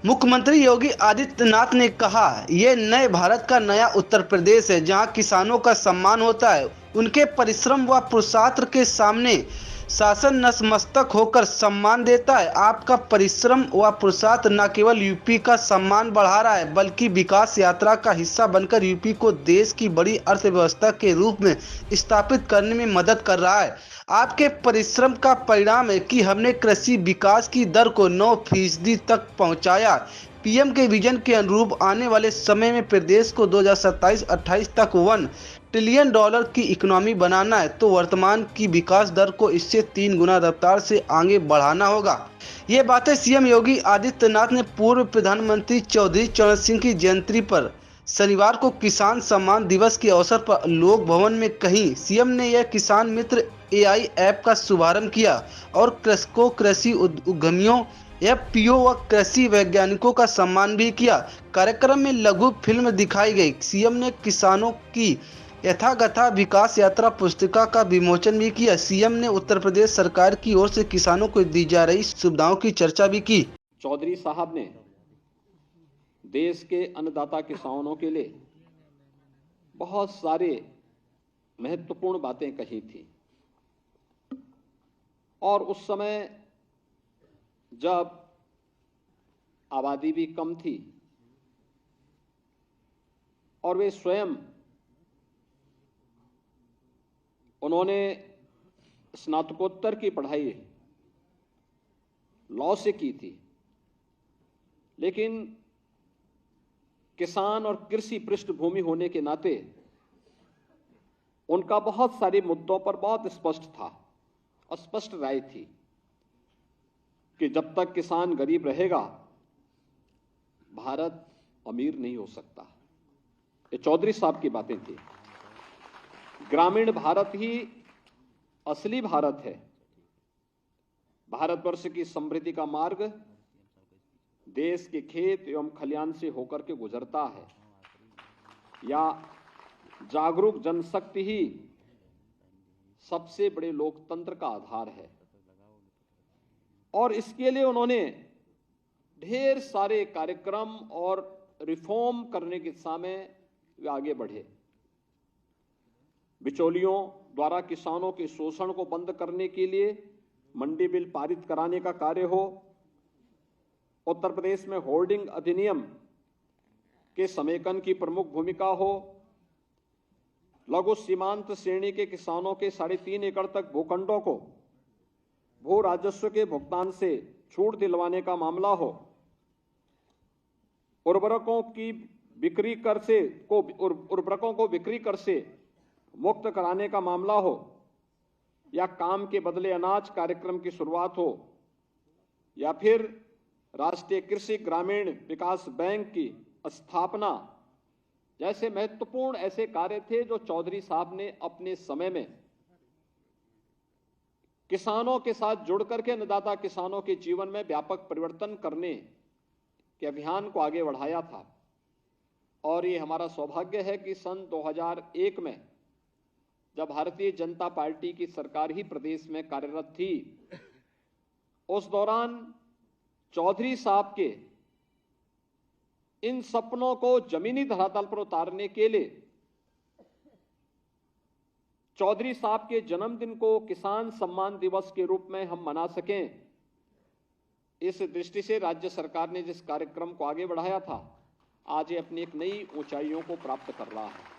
मुख्यमंत्री योगी आदित्यनाथ ने कहा, ये नए भारत का नया उत्तर प्रदेश है, जहां किसानों का सम्मान होता है। उनके परिश्रम व पुरुषार्थ के सामने शासन नतमस्तक होकर सम्मान देता है। आपका परिश्रम व पुरुषार्थ न केवल यूपी का सम्मान बढ़ा रहा है, बल्कि विकास यात्रा का हिस्सा बनकर यूपी को देश की बड़ी अर्थव्यवस्था के रूप में स्थापित करने में मदद कर रहा है। आपके परिश्रम का परिणाम है कि हमने कृषि विकास की दर को 9% तक पहुंचाया। पीएम के विजन के अनुरूप आने वाले समय में प्रदेश को 2027-28 तक $1 ट्रिलियन की इकोनॉमी बनाना है, तो वर्तमान की विकास दर को इससे 3 गुना रफ्तार से आगे बढ़ाना होगा। ये बातें सीएम योगी आदित्यनाथ ने पूर्व प्रधानमंत्री चौधरी चरण सिंह की जयंती पर शनिवार को किसान सम्मान दिवस के अवसर पर लोक भवन में कही। सीएम ने यह किसान मित्र एआई ऐप का शुभारंभ किया और कृषकों, कृषि उद्यमियों, एफपीओ व कृषि वैज्ञानिकों का सम्मान भी किया। कार्यक्रम में लघु फिल्म दिखाई गई। सीएम ने किसानों की यथागथा विकास यात्रा पुस्तिका का विमोचन भी किया। सीएम ने उत्तर प्रदेश सरकार की ओर से किसानों को दी जा रही सुविधाओं की चर्चा भी की। चौधरी साहब ने देश के अन्नदाता किसानों के लिए बहुत सारे महत्वपूर्ण बातें कही थी और उस समय जब आबादी भी कम थी और वे स्वयं उन्होंने स्नातकोत्तर की पढ़ाई लॉ से की थी, लेकिन किसान और कृषि पृष्ठभूमि होने के नाते उनका बहुत सारे मुद्दों पर बहुत स्पष्ट था और स्पष्ट राय थी कि जब तक किसान गरीब रहेगा भारत अमीर नहीं हो सकता। ये चौधरी साहब की बातें थी। ग्रामीण भारत ही असली भारत है। भारतवर्ष की समृद्धि का मार्ग देश के खेत एवं खलियान से होकर के गुजरता है, या जागरूक जनशक्ति ही सबसे बड़े लोकतंत्र का आधार है। और इसके लिए उन्होंने ढेर सारे कार्यक्रम और रिफॉर्म करने की दिशा में वे आगे बढ़े। बिचौलियों द्वारा किसानों के शोषण को बंद करने के लिए मंडी बिल पारित कराने का कार्य हो, उत्तर प्रदेश में होल्डिंग अधिनियम के समेकन की प्रमुख भूमिका हो, लघु सीमांत श्रेणी के किसानों के 3.5 एकड़ तक भूखंडों को भू राजस्व के भुगतान से छूट दिलवाने का मामला हो, उर्वरकों को बिक्री कर से मुक्त कराने का मामला हो, या काम के बदले अनाज कार्यक्रम की शुरुआत हो, या फिर राष्ट्रीय कृषि ग्रामीण विकास बैंक की स्थापना जैसे महत्वपूर्ण ऐसे कार्य थे जो चौधरी साहब ने अपने समय में किसानों के साथ जुड़ करके अन्नदाता किसानों के जीवन में व्यापक परिवर्तन करने के अभियान को आगे बढ़ाया था। और ये हमारा सौभाग्य है कि सन 2001 में जब भारतीय जनता पार्टी की सरकार ही प्रदेश में कार्यरत थी, उस दौरान चौधरी साहब के इन सपनों को जमीनी धरातल पर उतारने के लिए चौधरी साहब के जन्मदिन को किसान सम्मान दिवस के रूप में हम मना सकें, इस दृष्टि से राज्य सरकार ने जिस कार्यक्रम को आगे बढ़ाया था, आज ये अपनी एक नई ऊंचाइयों को प्राप्त कर रहा है।